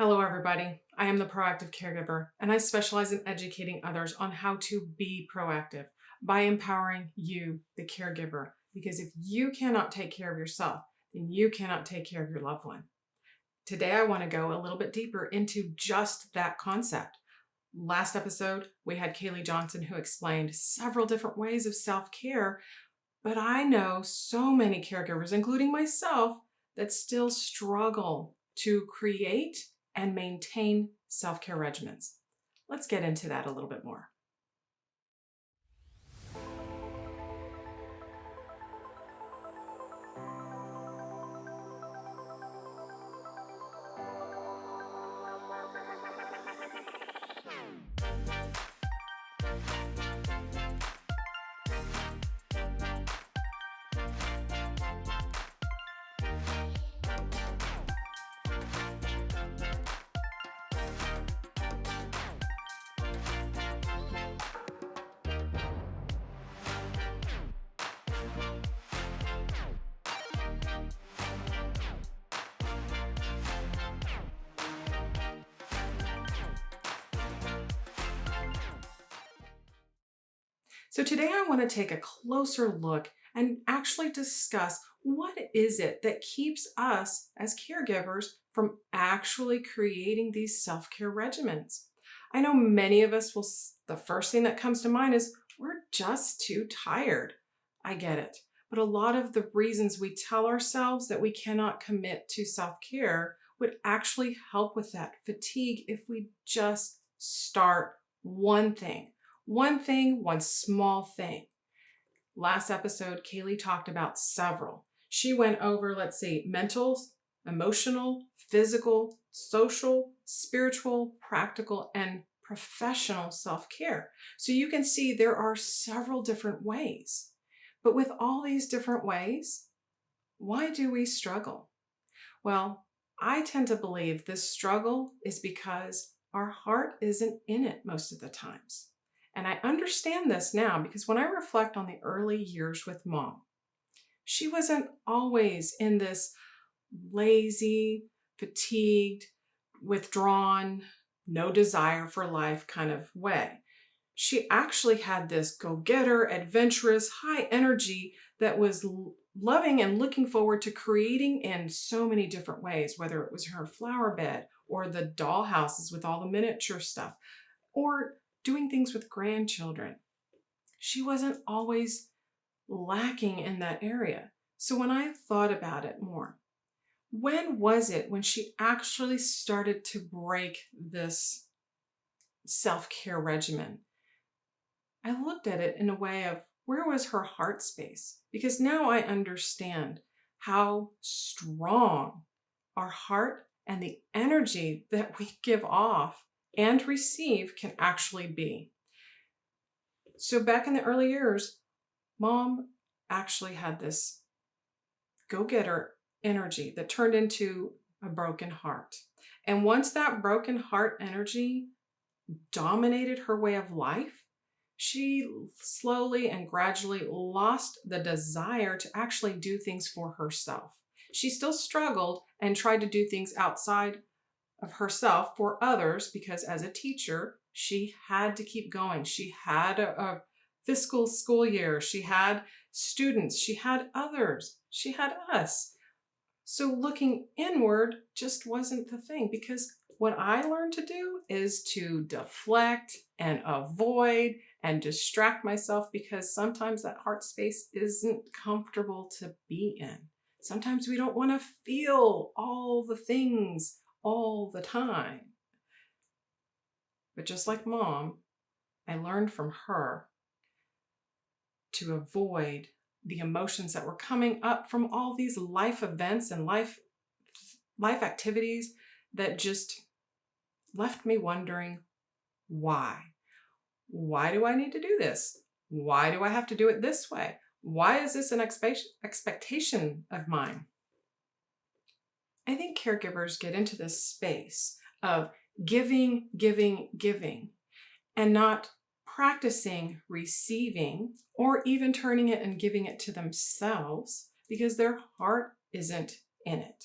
Hello, everybody. I am the proactive caregiver, and I specialize in educating others on how to be proactive by empowering you, the caregiver. Because if you cannot take care of yourself, then you cannot take care of your loved one. Today, I want to go a little bit deeper into just that concept. Last episode, we had Kaylee Johnson who explained several different ways of self-care, but I know so many caregivers, including myself, that still struggle to create and maintain self-care regimens. Let's get into that a little bit more. So today I want to take a closer look and actually discuss what is it that keeps us as caregivers from actually creating these self-care regimens. I know many of us the first thing that comes to mind is we're just too tired. I get it. But a lot of the reasons we tell ourselves that we cannot commit to self-care would actually help with that fatigue if we just start one thing. One small thing. Last episode, Kaylee talked about several. She went over, let's see, mental, emotional, physical, social, spiritual, practical, and professional self-care. So you can see there are several different ways. But with all these different ways, why do we struggle? Well, I tend to believe this struggle is because our heart isn't in it most of the times. And I understand this now because when I reflect on the early years with Mom, she wasn't always in this lazy, fatigued, withdrawn, no desire for life kind of way. She actually had this go-getter, adventurous, high energy that was loving and looking forward to creating in so many different ways, whether it was her flower bed or the doll houses with all the miniature stuff, or doing things with grandchildren. She wasn't always lacking in that area. So when I thought about it more, when was it when she actually started to break this self-care regimen? I looked at it in a way of where was her heart space? Because now I understand how strong our heart and the energy that we give off and receive can actually be. So back in the early years, Mom actually had this go-getter energy that turned into a broken heart. And once that broken heart energy dominated her way of life, she slowly and gradually lost the desire to actually do things for herself. She still struggled and tried to do things outside of herself for others because as a teacher, she had to keep going. She had a fiscal school year. She had students. She had others. She had us. So looking inward just wasn't the thing because what I learned to do is to deflect and avoid and distract myself because sometimes that heart space isn't comfortable to be in. Sometimes we don't want to feel all the things all the time. But just like Mom, I learned from her to avoid the emotions that were coming up from all these life events and life activities that just left me wondering, why? Why do I need to do this? Why do I have to do it this way? Why is this an expectation of mine? I think caregivers get into this space of giving, and not practicing receiving or even turning it and giving it to themselves because their heart isn't in it.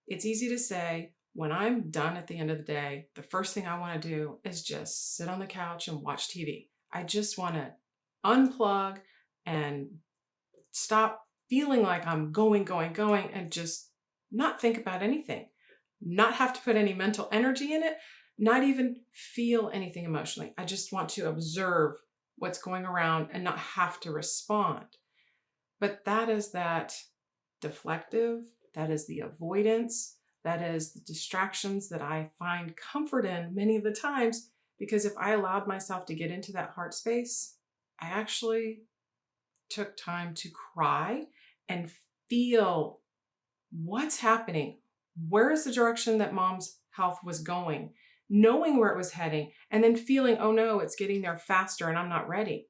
It's easy to say, When I'm done at the end of the day, the first thing I want to do is just sit on the couch and watch TV. I just want to unplug and stop feeling like I'm going, and just not think about anything, not have to put any mental energy in it, not even feel anything emotionally. I just want to observe what's going around and not have to respond. But that is that deflective, that is the avoidance, that is the distractions that I find comfort in many of the times, because if I allowed myself to get into that heart space, I actually took time to cry and feel what's happening. Where is the direction that mom's health was going? Knowing where it was heading, and then feeling, oh no, it's getting there faster and I'm not ready.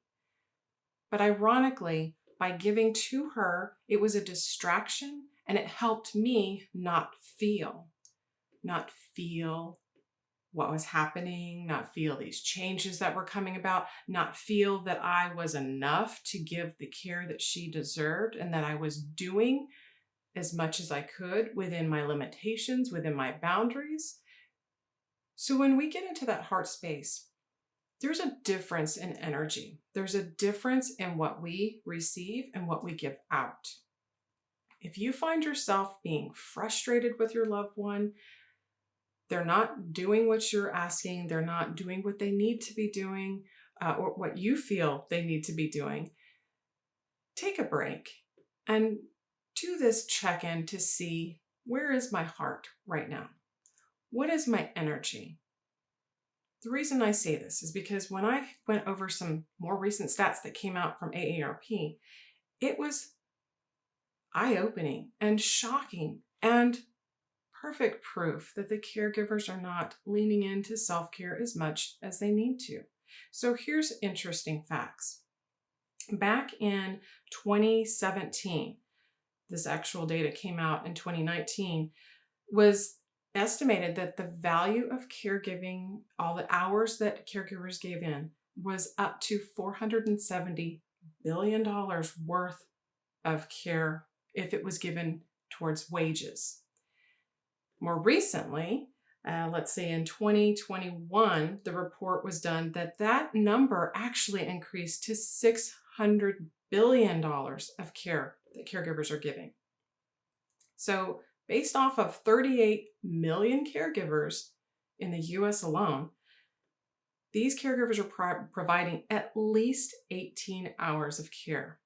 But ironically, by giving to her, it was a distraction and it helped me not feel what was happening, not feel these changes that were coming about, not feel that I was enough to give the care that she deserved and that I was doing as much as I could within my limitations, within my boundaries. So when we get into that heart space, there's a difference in energy. There's a difference in what we receive and what we give out. If you find yourself being frustrated with your loved one, they're not doing what you're asking, they're not doing what they need to be doing, or what you feel they need to be doing, take a break and do this check-in to see, where is my heart right now? What is my energy? The reason I say this is because when I went over some more recent stats that came out from AARP, it was eye-opening and shocking and perfect proof that the caregivers are not leaning into self-care as much as they need to. So here's interesting facts. Back in 2017, this actual data came out in 2019, was estimated that the value of caregiving, all the hours that caregivers gave in, was up to $470 billion worth of care if it was given towards wages. More recently, let's say in 2021, the report was done that that number actually increased to $600 billion of care that caregivers are giving. So based off of 38 million caregivers in the US alone, these caregivers are providing at least 18 hours of care.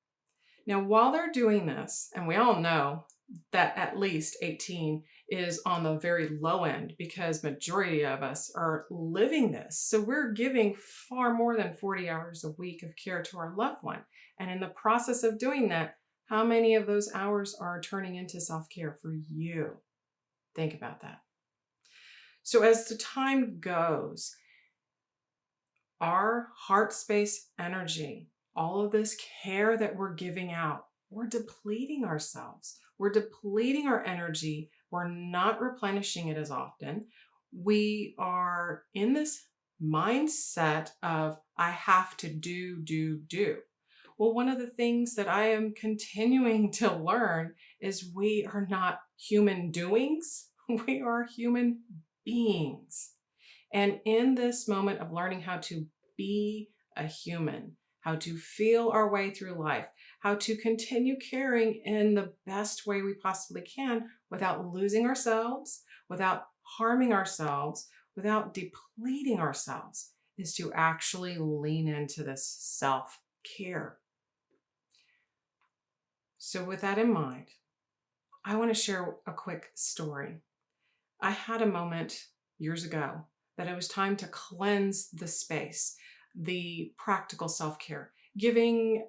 Now, while they're doing this, and we all know that at least 18 is on the very low end because majority of us are living this. So we're giving far more than 40 hours a week of care to our loved one. And in the process of doing that, how many of those hours are turning into self-care for you? Think about that. So as the time goes, our heart space energy, all of this care that we're giving out, we're depleting ourselves. We're depleting our energy. We're not replenishing it as often. We are in this mindset of, I have to do. Well, one of the things that I am continuing to learn is we are not human doings. We are human beings. And in this moment of learning how to be a human, how to feel our way through life, how to continue caring in the best way we possibly can without losing ourselves, without harming ourselves, without depleting ourselves, is to actually lean into this self-care. So with that in mind, I want to share a quick story. I had a moment years ago that it was time to cleanse the space, the practical self-care, giving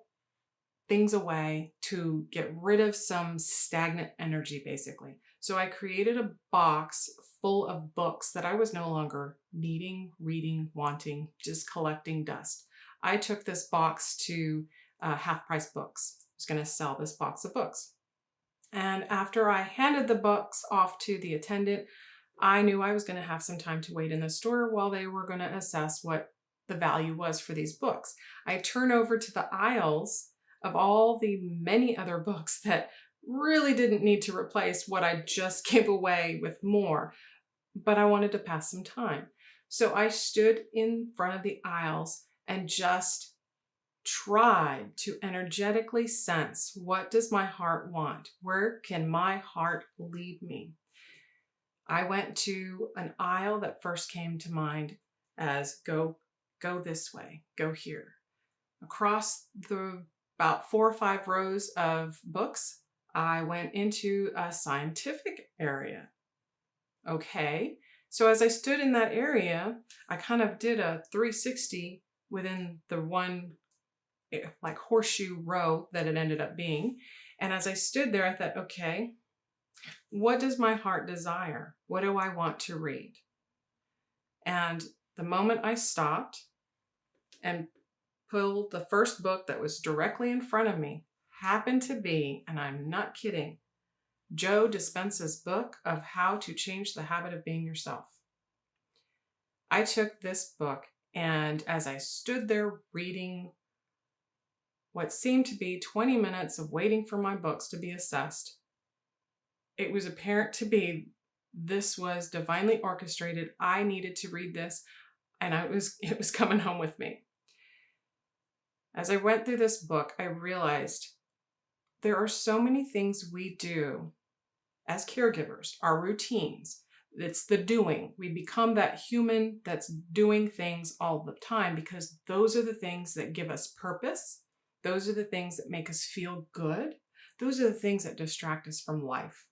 things away to get rid of some stagnant energy, basically. So I created a box full of books that I was no longer needing, reading, wanting, just collecting dust. I took this box to Half Price Books. I was going to sell this box of books. And after I handed the books off to the attendant, I knew I was going to have some time to wait in the store while they were going to assess what the value was for these books. I turn over to the aisles of all the many other books that really didn't need to replace what I just gave away with more. but I wanted to pass some time. So I stood in front of the aisles and just tried to energetically sense, what does my heart want? Where can my heart lead me? I went to an aisle that first came to mind as go this way, go here. Across the about 4 or 5 rows of books, I went into a scientific area. Okay. So as I stood in that area, I kind of did a 360 within the one like horseshoe row that it ended up being. And as I stood there, I thought, okay, what does my heart desire? What do I want to read? And the moment I stopped and pulled the first book that was directly in front of me, happened to be, and I'm not kidding, Joe Dispenza's book of How to Change the Habit of Being Yourself. I took this book, and as I stood there reading what seemed to be 20 minutes of waiting for my books to be assessed, it was apparent to me this was divinely orchestrated. I needed to read this, and it was coming home with me. As I went through this book, I realized there are so many things we do as caregivers, our routines. It's the doing. We become that human that's doing things all the time because those are the things that give us purpose. Those are the things that make us feel good. Those are the things that distract us from life.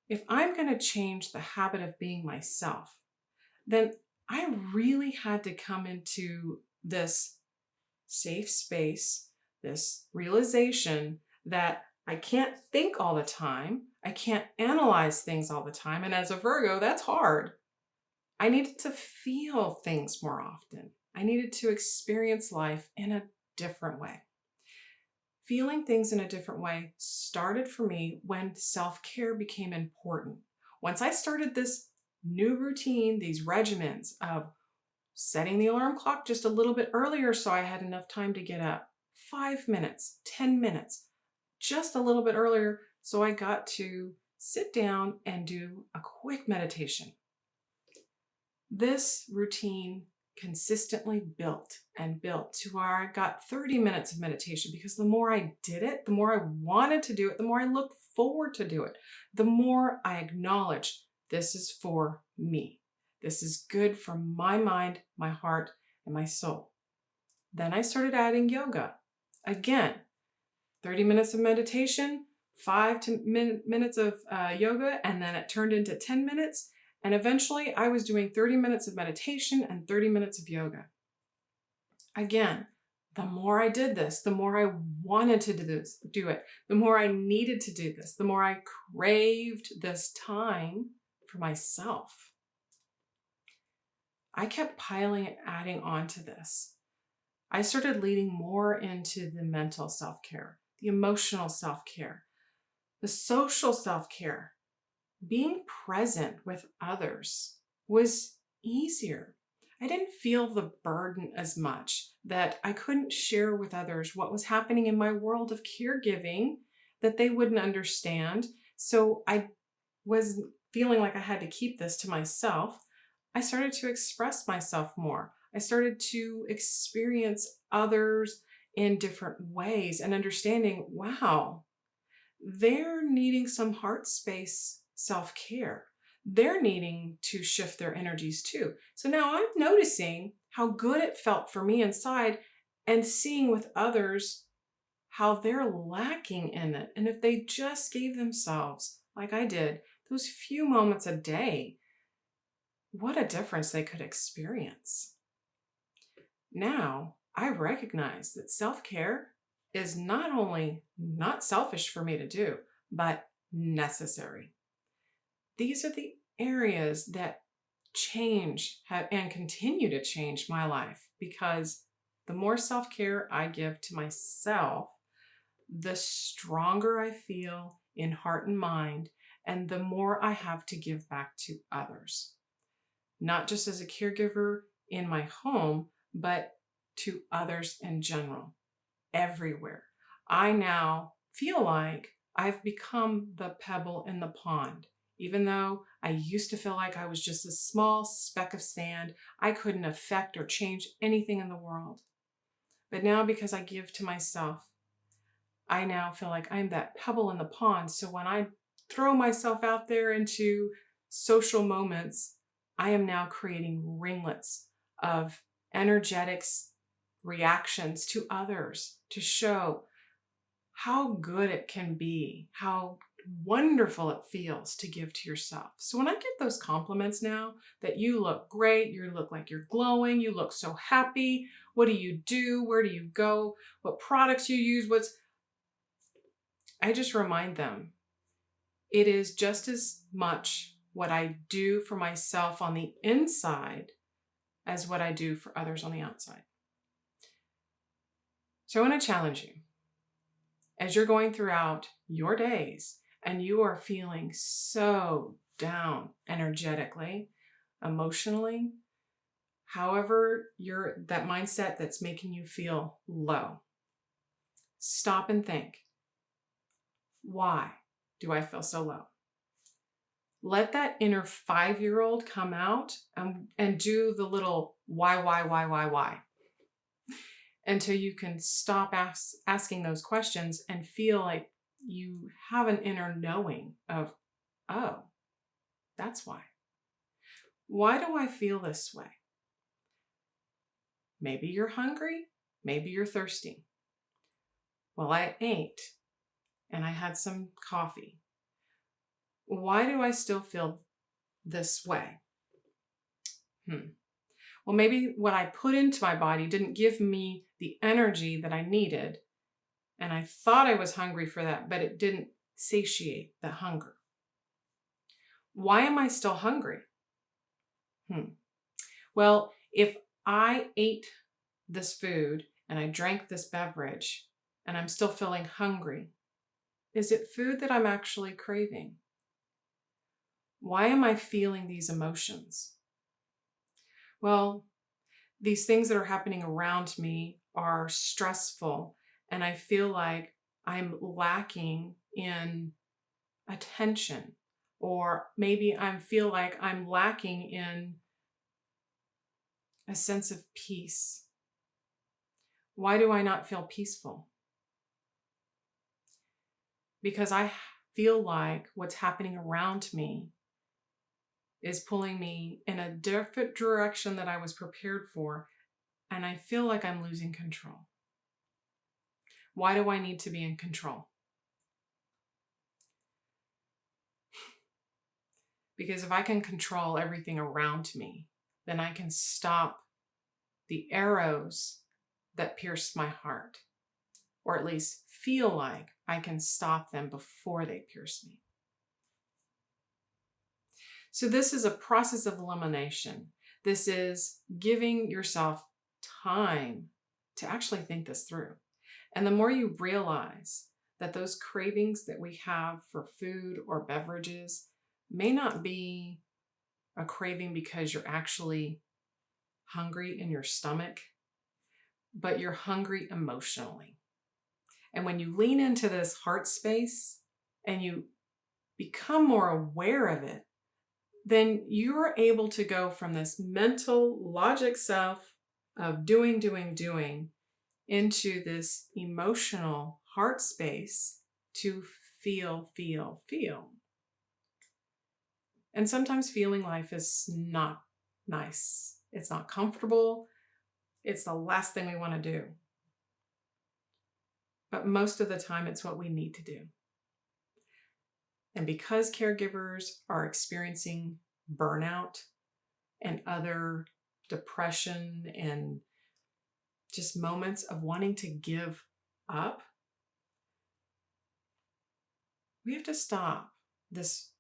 If I'm going to change the habit of being myself, then I really had to come into this safe space, this realization that I can't think all the time. I can't analyze things all the time. And as a Virgo, that's hard. I needed to feel things more often. I needed to experience life in a different way. Feeling things in a different way started for me when self-care became important. Once I started this new routine, these regimens of setting the alarm clock just a little bit earlier so I had enough time to get up, 5 minutes, 10 minutes, just a little bit earlier so I got to sit down and do a quick meditation. This routine consistently built and built to where I got 30 minutes of meditation because the more I did it, the more I wanted to do it, the more I looked forward to do it, the more I acknowledged this is for me. This is good for my mind, my heart, and my soul. Then I started adding yoga. Again, 30 minutes of meditation, 5 minutes of yoga, and then it turned into 10 minutes. And eventually I was doing 30 minutes of meditation and 30 minutes of yoga. Again, the more I did this, the more I wanted to do it, the more I needed to do this, the more I craved this time for myself. I kept piling and adding on to this. I started leading more into the mental self-care, the emotional self-care, the social self-care. Being present with others was easier. I didn't feel the burden as much that I couldn't share with others what was happening in my world of caregiving that they wouldn't understand. So I was feeling like I had to keep this to myself. I started to express myself more. I started to experience others in different ways and understanding, wow, they're needing some heart space self-care. They're needing to shift their energies too. So now I'm noticing how good it felt for me inside and seeing with others how they're lacking in it. And if they just gave themselves, like I did, those few moments a day, what a difference they could experience. Now I recognize that self-care is not only not selfish for me to do, but necessary. These are the areas that change and continue to change my life because the more self-care I give to myself, the stronger I feel in heart and mind, and the more I have to give back to others. Not just as a caregiver in my home, but to others in general, everywhere. I now feel like I've become the pebble in the pond. Even though I used to feel like I was just a small speck of sand, I couldn't affect or change anything in the world. But now, because I give to myself, I now feel like I'm that pebble in the pond. So when I throw myself out there into social moments, I am now creating ringlets of energetic reactions to others to show how good it can be, how wonderful it feels to give to yourself. So when I get those compliments now that you look great, you look like you're glowing, you look so happy, what do you do? Where do you go? What products you use? I just remind them it is just as much what I do for myself on the inside as what I do for others on the outside. So I want to challenge you as you're going throughout your days and you are feeling so down energetically, emotionally, however that mindset that's making you feel low, stop and think, why do I feel so low? Let that inner 5-year-old come out and do the little why, until you can stop asking those questions and feel like you have an inner knowing of, oh, that's why. Why do I feel this way? Maybe you're hungry. Maybe you're thirsty. Well, I ate and I had some coffee. Why do I still feel this way? Well, maybe what I put into my body didn't give me the energy that I needed. And I thought I was hungry for that, but it didn't satiate the hunger. Why am I still hungry? Well, if I ate this food and I drank this beverage and I'm still feeling hungry, is it food that I'm actually craving? Why am I feeling these emotions? Well, these things that are happening around me are stressful, and I feel like I'm lacking in attention, or maybe I feel like I'm lacking in a sense of peace. Why do I not feel peaceful? Because I feel like what's happening around me is pulling me in a different direction that I was prepared for, and I feel like I'm losing control. Why do I need to be in control? Because if I can control everything around me, then I can stop the arrows that pierce my heart, or at least feel like I can stop them before they pierce me. So this is a process of elimination. This is giving yourself time to actually think this through. And the more you realize that those cravings that we have for food or beverages may not be a craving because you're actually hungry in your stomach, but you're hungry emotionally. And when you lean into this heart space and you become more aware of it, then you're able to go from this mental logic self of doing, into this emotional heart space to feel. And sometimes feeling life is not nice. It's not comfortable. It's the last thing we want to do. But most of the time, it's what we need to do. And because caregivers are experiencing burnout and other depression and just moments of wanting to give up, we have to stop this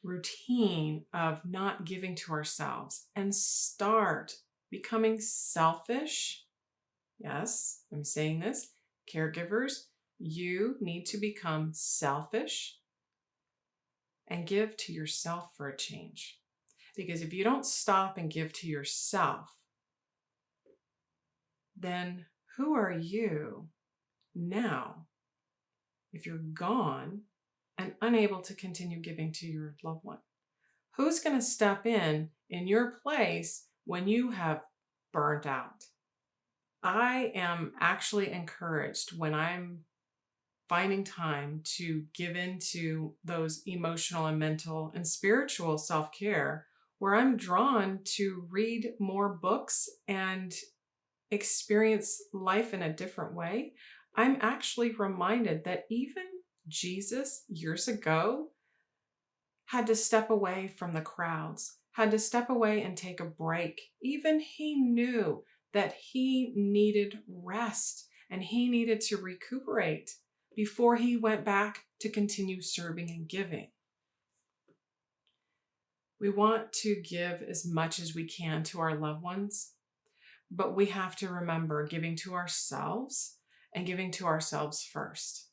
routine of not giving to ourselves and start becoming selfish. Yes, I'm saying this. Caregivers, you need to become selfish and give to yourself for a change. Because if you don't stop and give to yourself, then who are you now? If you're gone, and unable to continue giving to your loved one? Who's going to step in your place when you have burnt out? I am actually encouraged when I'm finding time to give into those emotional and mental and spiritual self-care, where I'm drawn to read more books and experience life in a different way. I'm actually reminded that even Jesus years ago had to step away from the crowds, had to step away and take a break. Even he knew that he needed rest and he needed to recuperate before he went back to continue serving and giving. We want to give as much as we can to our loved ones, but we have to remember giving to ourselves and giving to ourselves first.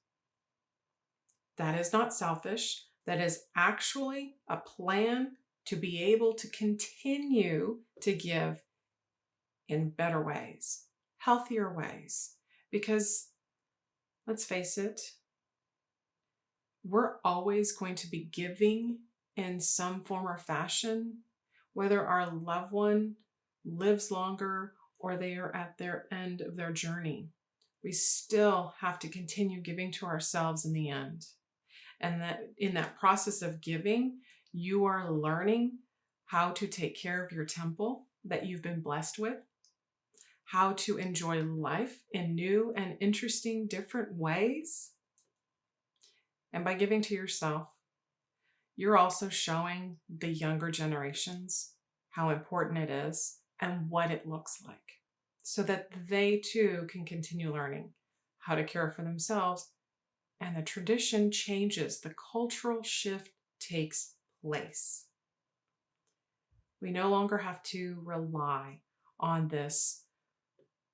That is not selfish. That is actually a plan to be able to continue to give in better ways, healthier ways. Because let's face it, we're always going to be giving in some form or fashion, whether our loved one lives longer or they are at their end of their journey. We still have to continue giving to ourselves in the end. And that in that process of giving, you are learning how to take care of your temple that you've been blessed with, how to enjoy life in new and interesting different ways. And by giving to yourself, you're also showing the younger generations how important it is and what it looks like, so that they too can continue learning how to care for themselves. And the tradition changes, the cultural shift takes place. We no longer have to rely on this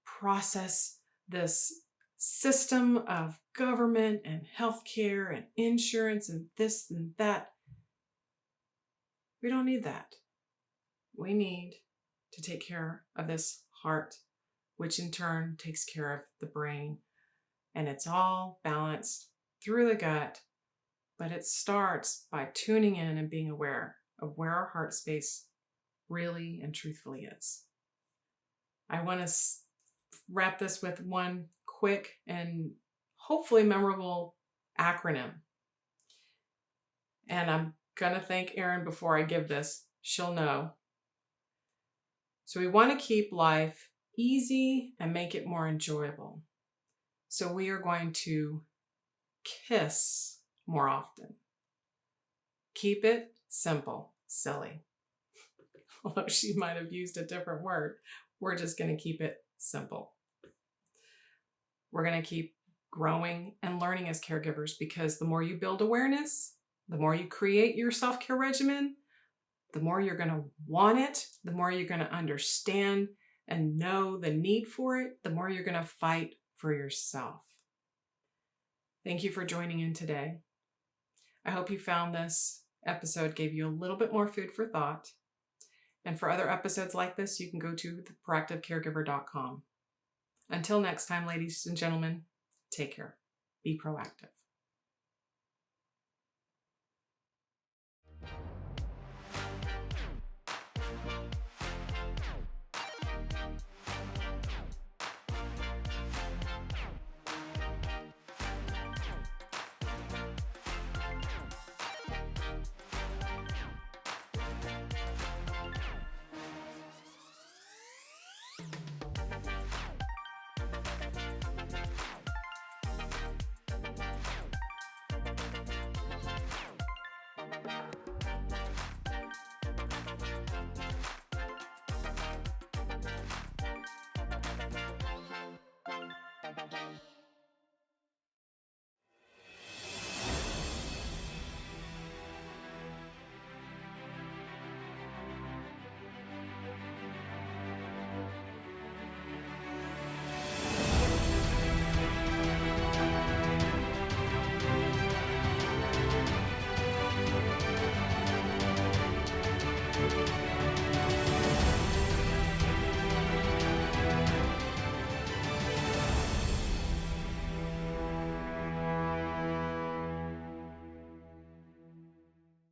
process, this system of government and healthcare and insurance and this and that. We don't need that. We need to take care of this heart, which in turn takes care of the brain. And it's all balanced through the gut, but it starts by tuning in and being aware of where our heart space really and truthfully is. I want to wrap this with one quick and hopefully memorable acronym. And I'm going to thank Erin before I give this. She'll know. So we want to keep life easy and make it more enjoyable. So we are going to kiss more often. Keep it simple, silly. Although she might have used a different word, we're just going to keep it simple. We're going to keep growing and learning as caregivers, because the more you build awareness, the more you create your self-care regimen, the more you're going to want it, the more you're going to understand and know the need for it, the more you're going to fight for yourself. Thank you for joining in today. I hope you found this episode gave you a little bit more food for thought. And for other episodes like this, you can go to theproactivecaregiver.com. Until next time, ladies and gentlemen, take care. Be proactive.